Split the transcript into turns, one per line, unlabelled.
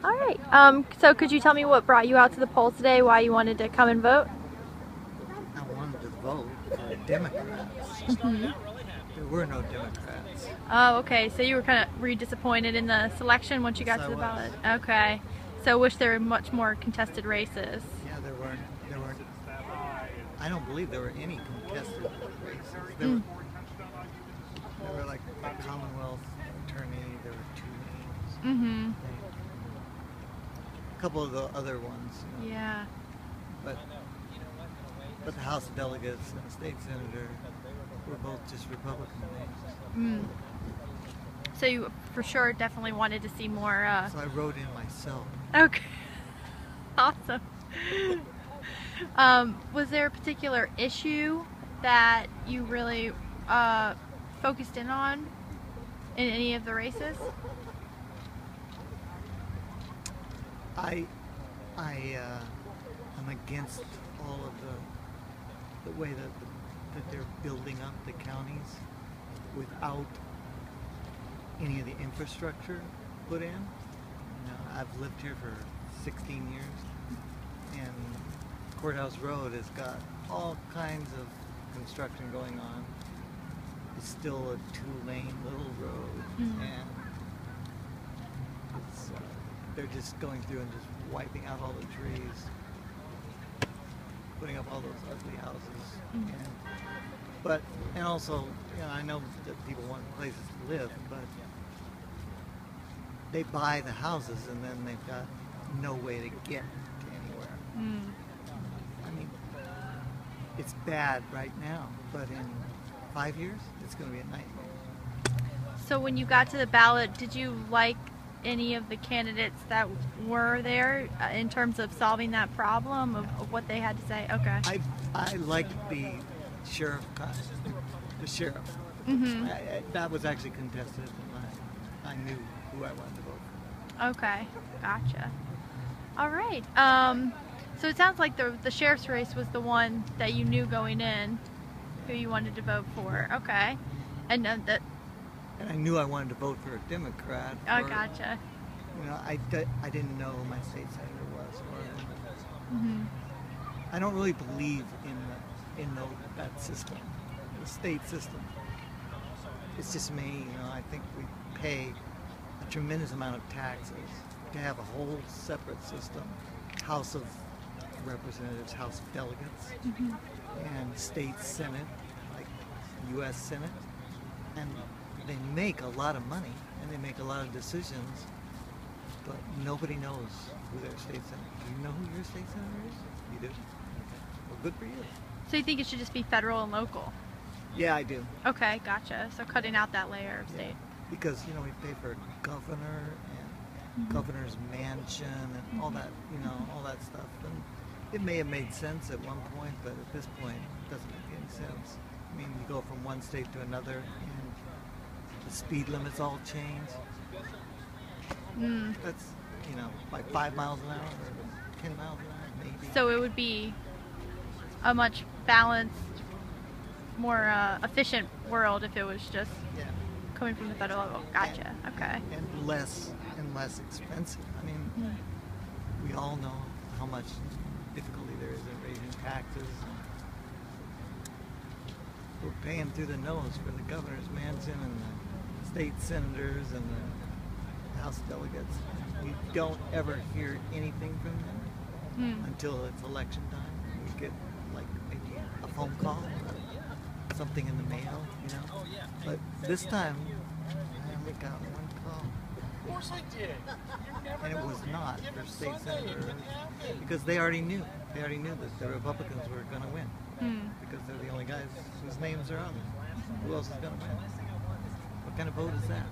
All right. So could you tell me what brought you out to the polls today? Why you wanted to come and vote?
I wanted to vote for Democrats. There were no Democrats.
Oh, okay. So you were you disappointed in the selection once you got
Yes,
to the
I
ballot?
was.
Okay. So wish there were much more contested races.
Yeah, there weren't. I don't believe there were any contested races. There were like a Commonwealth attorney. There were two names.
Mm-hmm.
A couple of the other ones.
Yeah.
But the House of Delegates and the state senator were both just Republican names.
So you for sure definitely wanted to see more.
So I wrote in myself.
Okay. Awesome. Was there a particular issue that you really focused in on in any of the races?
I am against all of the way that they're building up the counties without any of the infrastructure put in. You know, I've lived here for 16 years, and Courthouse Road has got all kinds of construction going on. It's still a 2-lane little road, and it's, they're just going through and just wiping out all the trees, putting up all those ugly houses. And also, you know, I know that people want places to live, but they buy the houses and then they've got no way to get to anywhere. I mean, it's bad right now, but in 5 years, it's going to be a nightmare.
So when you got to the ballot, did you like any of the candidates that were there in terms of solving that problem of what they had to say? Okay.
I liked the sheriff. The sheriff. That was actually contested, and I knew who I wanted to vote for.
Okay, gotcha. All right. So it sounds like the sheriff's race was the one that you knew going in, who you wanted to vote for. Okay, and
And I knew I wanted to vote for a Democrat.
Oh, gotcha.
You know, I didn't know who my state senator was, or I don't really believe in that system, the state system. It's just me. You know, I think we pay a tremendous amount of taxes to have a whole separate system, House of Representatives, House of Delegates, and state Senate, like U.S. Senate, and they make a lot of money and they make a lot of decisions, but nobody knows who their state senator is. Do you know who your state senator is? You do? Okay. Well, good for you.
So you think it should just be federal and local?
Yeah, I do.
Okay, gotcha. So cutting out that layer of state.
Because, you know, we pay for a governor and governor's mansion and all that, you know, all that stuff. And it may have made sense at one point, but at this point, it doesn't make any sense. I mean, you go from one state to another, and the speed limits all change. That's, you know, like 5 miles an hour or 10 miles an hour, maybe.
So it would be a much balanced, more efficient world if it was just coming from the federal level. Gotcha. Okay.
And less expensive. I mean, we all know how much difficulty there is in raising taxes. We're paying through the nose for the governor's mansion and the state senators and the House of Delegates. We don't ever hear anything from them until it's election time. We get like maybe a phone call or something in the mail, you know. But this time, I only got one call. Of course I did. And it was not for state senators because they already knew. They already knew that the Republicans were going to win because they're the only guys whose names are on there. Who else is going to win? What kind of vote is that?